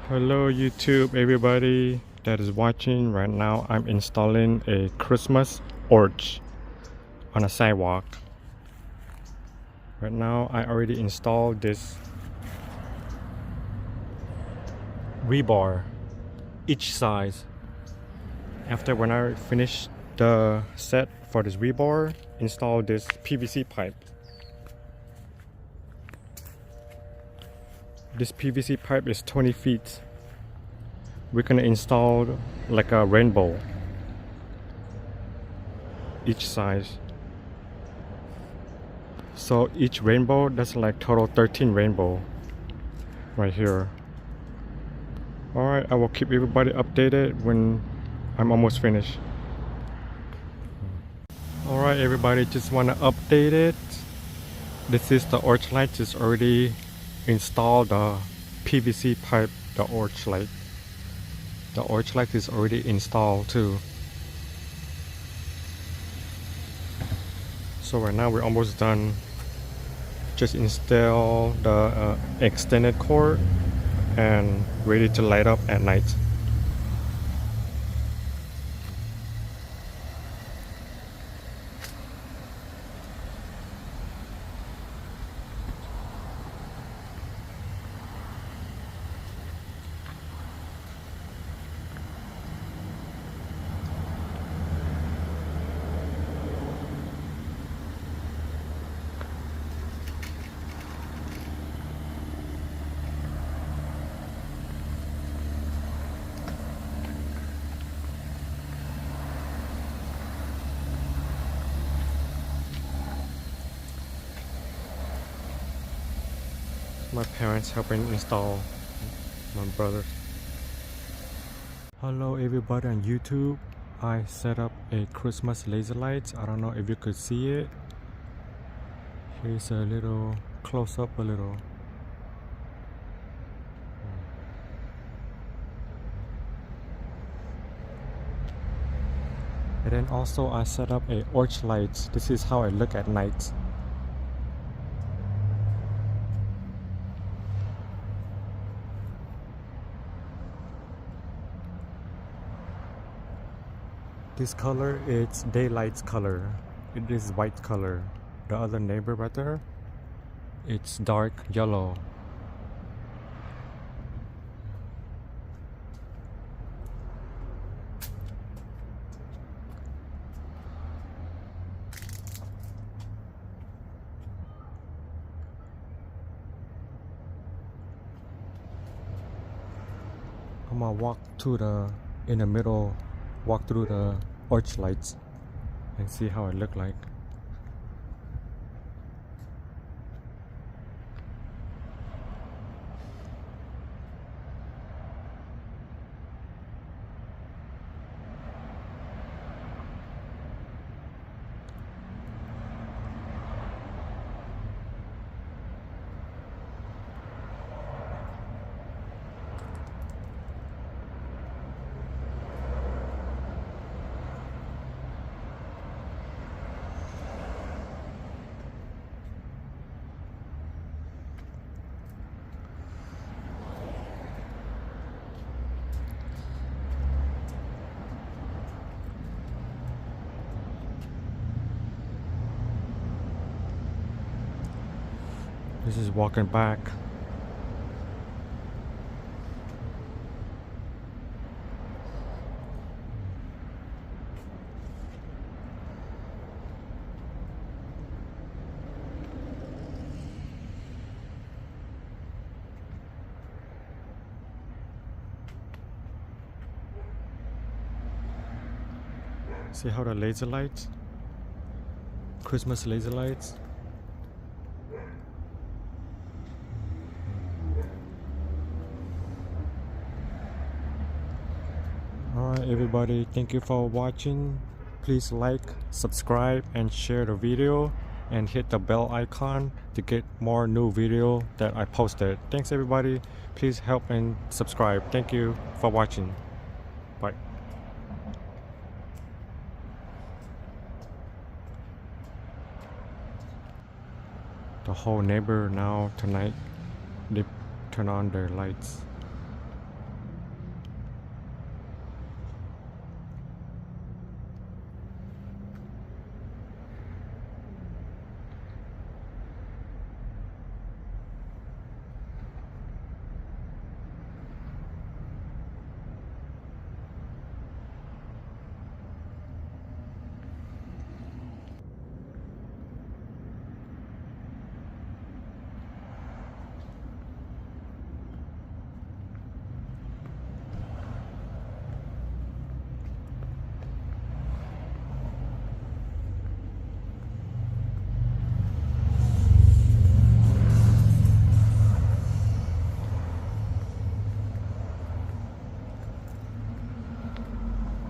Hello YouTube everybody that is watching right now. I'm installing a Christmas orch on a sidewalk. Right now I already installed this rebar each size. After when I finish the set for this rebar, install this PVC pipe. This PVC pipe is 20 feet. We're gonna install like a rainbow each size. So each rainbow, that's like total 13 rainbow right here. Alright, I will keep everybody updated when I'm almost finished. Alright everybody, just want to update it. This is the arch light. Just already installed the PVC pipe, the arch light. The arch light is already installed too. So right now we're almost done. Just install the extended cord and ready to light up at night. My parents helping install, my brother. Hello everybody on YouTube. I set up a Christmas laser light. I don't know if you could see it. Here's a little close up a little. And then also I set up a arch light. This is how I look at night. This color is daylight's color. It is white color. The other neighbor right there, it's dark yellow. I'm gonna walk to the in the middle, walk through the arch lights and see how it look like. This is walking back. See how the laser lights, Christmas laser lights. Alright everybody, thank you for watching. Please like, subscribe and share the video and hit the bell icon to get more new video that I posted. Thanks everybody. Please help and subscribe. Thank you for watching. Bye. The whole neighbor now tonight, they turn on their lights.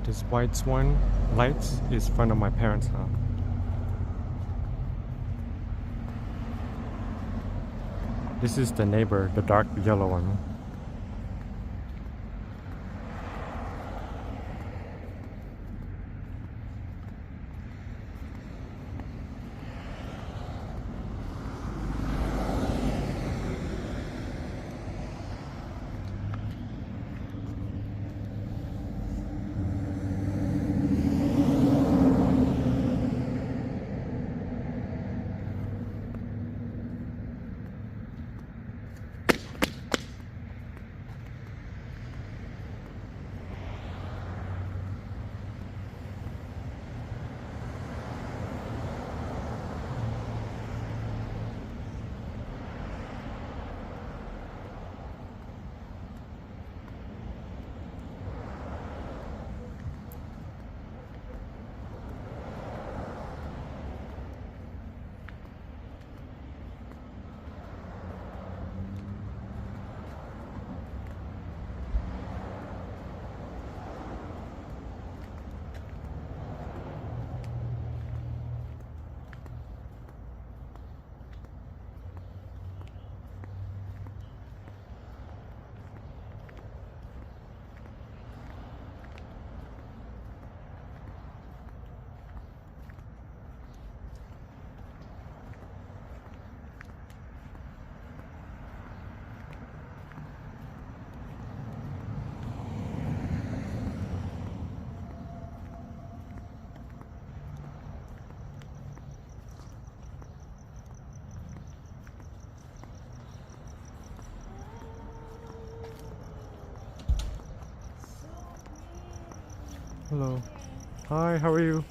This white one lights is front of my parents' house. This is the neighbor, the dark yellow one. Hello. Hi, how are you?